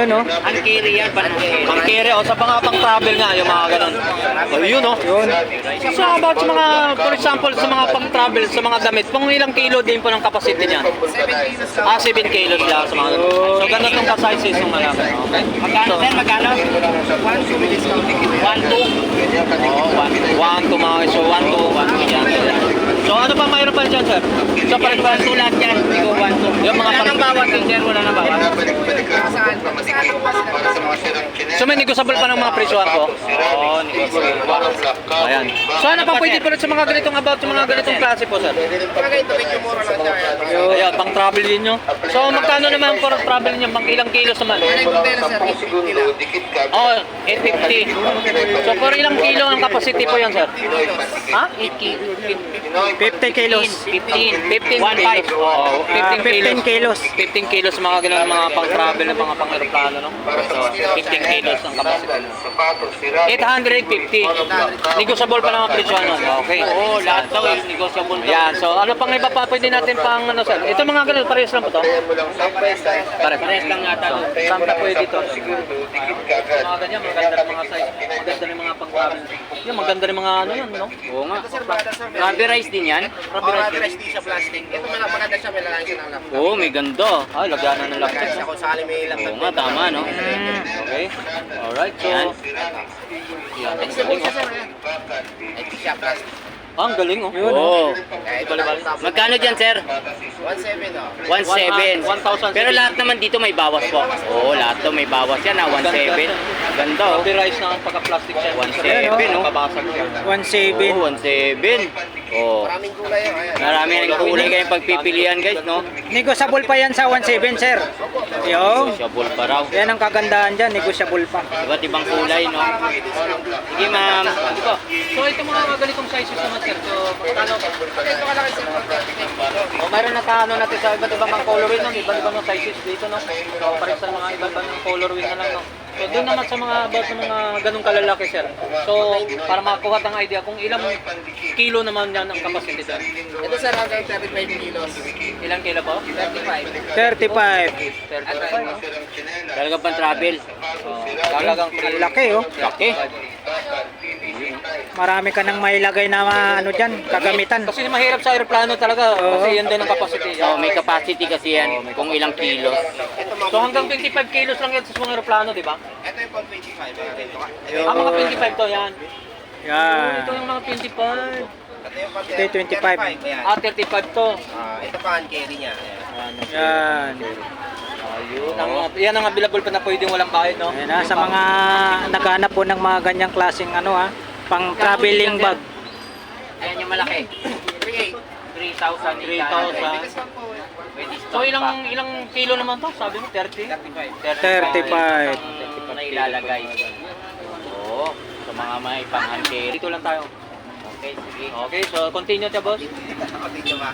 Ayun, no? Ang carry yan, Pang carry, o sa mga pang travel nga, yung mga ganun. O yun, no? Yun. So about sa mga, for example, sa mga pang travel, sa mga damit, kung ilang kilo din po ng capacity niya? 7 kilos lang sa mga ganun. So ganun itong ka-sizes yung malaki. Okay? Magkano, sir? Magkano? 1, 2. 1 to mga, so 1 to 1 yan. So ano pa mayroon pa dyan, sir? So Parang parang 1, 2 lahat yan. Hindi ko 1, 2. yung mga Wala nang bawat din, sir. Wala nang bawat. So may negosyable pa ng mga presyohan ko? Oo, negosyable pa. Ayan. So ano pa pwede pa sa mga ganitong about sa mga ganitong klase po, sir? Ayan, pang travel din nyo. So magkano naman for travel nyo? Pang ilang kilos naman? Oh, 850. So for ilang kilo ang capacity po yan, sir? Ha? 50 kilos. 15 1.5. Oh, 15 kilos. 15 kilos mga ganun mga pang-travel na mga pang-aeroplano, no? So, 15 kilos ang capacity. 850. Negotiable pa naman presyo, no? Okay. Oo, lahat daw is negotiable. Yan. So, ano pang iba pa pwede natin pang ano, sir? Ito mga ganun, parehas lang po to? Parehas lang yata. So, saan pa pwede ito? Mga ganyan, maganda rin mga size. Maganda rin mga pang-travel. Yan, maganda rin mga ano yun, no? Oo nga. Rubberized din yan? Rubberized din sa plastic. Ito maganda siya, may lalagyan ng laptop. Oo, may ganda. Ay, lagyanan ng laptop. Siya kung sakali may laptop. Oo nga, tama, no? Okay. Alright, so... Yan. Yan, ang Flexible galing, siya, oh. sir. Ito siya, plastic. Ah, ang galing, oh. Oo. Kaya ito lang tapos. Magkano dyan, sir? 1.7 oh. 1.7. 1,000. Pero lahat naman dito may bawas po. Oo, lahat to may bawas yan, 1.7. Ganda, oh. Rubberized na ang pagka-plastic siya. 1.7, no? Mabasag siya. 1.7. Oo, 1.7. Oo. Maraming kulay oh. Ayan. Marami ng kulay kayong pagpipilian, guys, no? Negosyable pa yan sa 1.7, sir. Yo. Negotiable pa raw. Yan ang kagandahan dyan, negosyable pa. Iba't ibang kulay, no? Sige, ma'am. Sige po. So ito mga ganitong sizes naman, sir. So magkano? Ito ka lang sir. O mayroon na taano natin sa iba't ibang mga colorway, no? Iba't ibang mga sizes dito, no? So pares sa mga iba't ibang colorway na lang, no? So doon naman sa mga about sa mga ganung kalalaki, sir. So para makakuha ng idea kung ilang kilo naman yan ang capacity, sir. Ito sir, hanggang 35 kilos. Ilang kilo po? 35. 35. 35, no? Talaga pang travel. Talagang Ang laki, oh. Laki. Marami ka nang mailagay na ano dyan, kagamitan. Kasi mahirap sa aeroplano talaga kasi yan din ang capacity. Oh, may capacity kasi yan kung ilang kilos. So hanggang 25 kilos lang yan sa mga aeroplano, di ba? Ito yung pang 25. Ito ka. Ah, mga 25 to yan. Yan. Ito yung mga 25. Ito yung pang Ito yung 25. 35. Ayan. Ah, 35 to. Ito pa ang carry niya. Ayan. Yan. Ayun. Yan ang available pa na pwedeng walang bayad, no? Yan sa mga naghanap po ng mga ganyang klaseng ano ha, pang traveling bag. Ayan yung malaki. 38. 3,000. 3,000. Pwede So ilang kilo naman to? Sabi mo 30? 35. na ilalagay. Oo. Sa mga may pang-hand carry. Dito lang tayo. Okay, sige. Okay, so continue tayo, boss. Dito ba?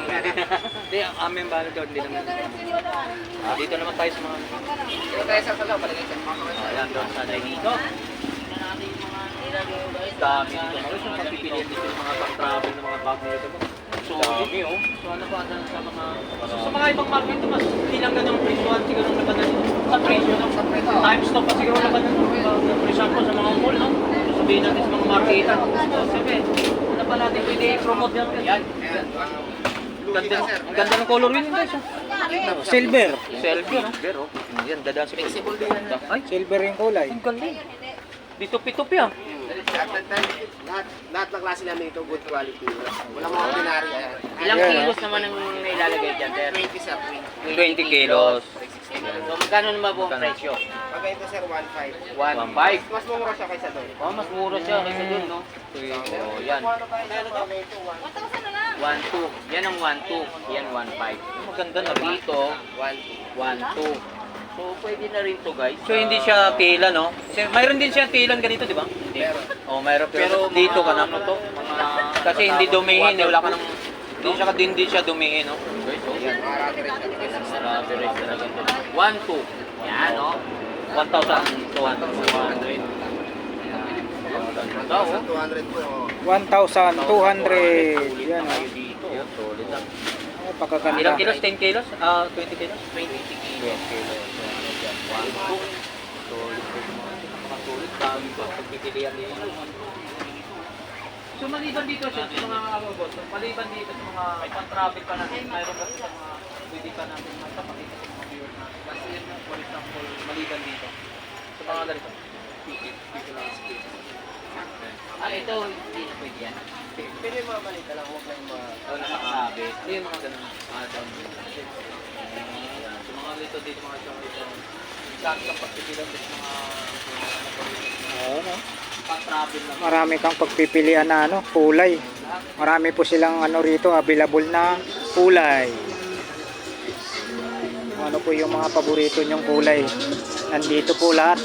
Hindi, amin ba doon? Hindi naman. Dito naman tayo sa mga... Dito tayo sa kalaw. Palagay sa Ayan, doon sa dito. Dami dito. Ano yung pagpipilian dito yung mga pang-travel ng mga bag nito? So, dami, oh. So, ano ba sa mga... So, sa mga ibang market, mas hindi lang ganyan ang presyohan. Siguro ang labanan sa presyo, no? Times to pa siguro labanan. For example, sa mga mall, no? So, sabihin natin sa mga marketan. So, sabi, ano pa natin pwede i-promote yan? Yan. Ang ganda ng color yun, guys. Silver. Silver, no? Yan, dada sa Flexible din yan. Ay, Silver yung kulay. ang galing. Dito pitupi, ah. Lahat ng klase namin ito good quality. Walang mga ordinary. Ayan. Ilang Yeah. kilos naman ang ilalagay dyan, sir? 20 sir. 20 kilos. So, magkano naman po ang presyo? Pag ito sir, 1.5. 1.5. Mas mura siya kaysa doon. Oh, mas mura siya kaysa dun, no? Oh, yan. 1.2. Yan ang 1.2. Yan 1.5. Maganda na rin. Dito, 1.2. So, pwede na rin to, guys. So hindi siya tila, no? Kasi mayroon din siya tilan ganito, di ba? Hindi. Oh, mayroon pero Pero dito ka na. ano to? Mga... Kasi hindi dumihin, eh, wala ka nang hindi siya dumihin, no? Guys, oh. Yan, mga rati rin siya. Marami rin talaga to. 1.2. Yan, no? 1,000 to 1,200. Ganda, oh. 200 po. 1,200. Yan Tayo oh. dito, oh. Solid lang. Pagkaganda. Ilang kilos? 10 kilos? 20 kilos? 20 kilos. Solid po yung mga ito. Napakasulit. Dami po ang pagpipilian nila. So maliban dito siya sa mga boss, maliban dito sa mga pang-travel pa natin, mayroon kasi sa mga pwede pa natin magpapakita sa mga viewers natin. Kasi yun, for example, maliban dito. Sa mga ganito. Dito lang space. Ito, hindi na pwede yan. Pwede mga balita lang, huwag lang mga... Nakasabi. Ito yung mga ganun. Down dito. So mga dito mga show dito. Dami kang pagpipilan sa mga Oo, no? pang-travel lang. Marami kang pagpipilian na ano, kulay. Marami po silang ano rito, available na kulay. Kung ano po yung mga paborito nyong kulay. Nandito po lahat.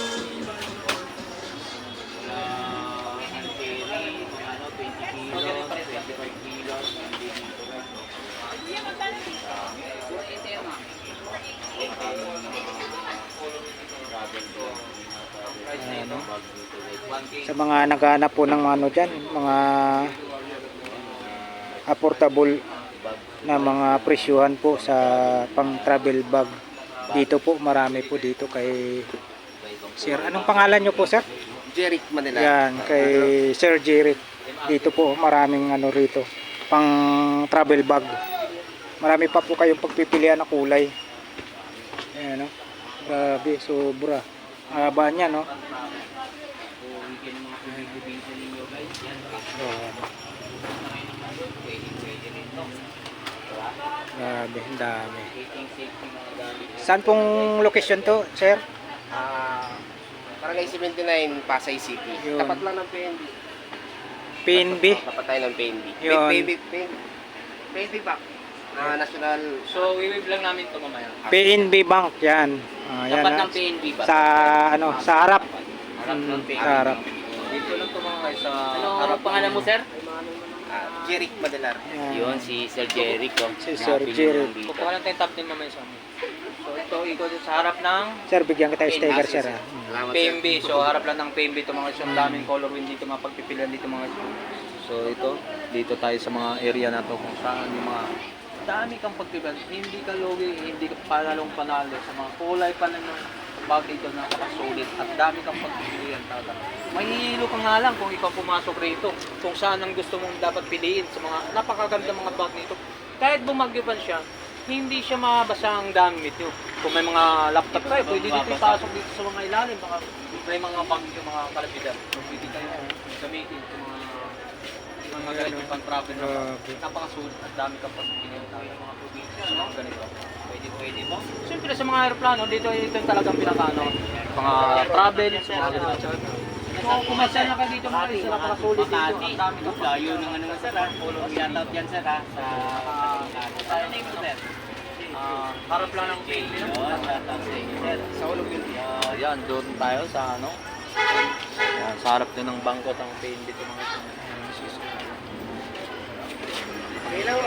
Ano? Sa mga naghahanap po ng ano dyan, mga affordable na mga presyuhan po sa pang travel bag. Dito po, marami po dito kay Sir. Anong pangalan nyo po, Sir? Jeric Manila. Yan, kay Sir Jeric. Dito po, maraming ano rito, pang travel bag. Marami pa po kayong pagpipilian na kulay. Ayan, no? Grabe, sobra. Haba niya, no? Grabe, ang dami. Saan pong location to, Sir? Barangay 79, Pasay City. Yun. Tapat lang ng PNB. PNB? Tapat tayo ng PNB. Yun. PNB back. Na national... So, i-wave lang namin ito mamaya. PNB Bank, yan. Yan, Dapat ah. ng PNB ba? Sa, ano, sa harap. Harap ng PNB. Sa harap. Dito lang ito mga guys sa Ano harap. pangalan mo, sir? Jeric Madalar. Yan. Yun, si Sir Jeric. Si Sir Jeric. Kukuha lang tayong top din mamaya sa amin. So, ito ikot sa harap ng Sir, bigyan kita sticker, Sir. Ah. Salamat, sir. PMB. So, harap lang ng PMB ito mga guys. Ang daming color wheel dito, mga pagpipilian dito mga guys. So, ito. Dito tayo sa mga area na to kung saan yung mga dami kang pagpipilian. Hindi ka logi, hindi ka panalo sa mga kulay pa ng bag dito na nakasulit at dami kang pagpipilian talaga. Mahihilo ka nga lang kung ikaw pumasok rito kung saan ang gusto mong dapat piliin sa mga napakaganda mga bag nito. Kahit bumagyo pa siya, hindi siya mabasa ang gamit nyo. Kung may mga laptop kayo, pwede dito ipasok dito sa mga ilalim. Baka may mga bag yung mga kalabidan. So, pwede kayo gamitin sa mga ganito pang travel na napakasulit at dami kang pagpipilian talaga mga probinsya. Mga ganito. Pwede mo. Siyempre sa mga aeroplano, dito ito yung talagang pinakano. Mga travel, sa mga ganito. So, kumasal na ka dito mga isa, napakasulit dito. Ang dami kang Layo ng ano nga, sir. Follow shoutout yan, sir, ha? Sa name mo, sir? harap lang ng PNB. Yun, shoutout sa inyo, sir. Sa ulog yun. Yan, doon tayo sa ano. Yan, sa harap din ng bangkot ang PNB ito mga ito. Okay lang,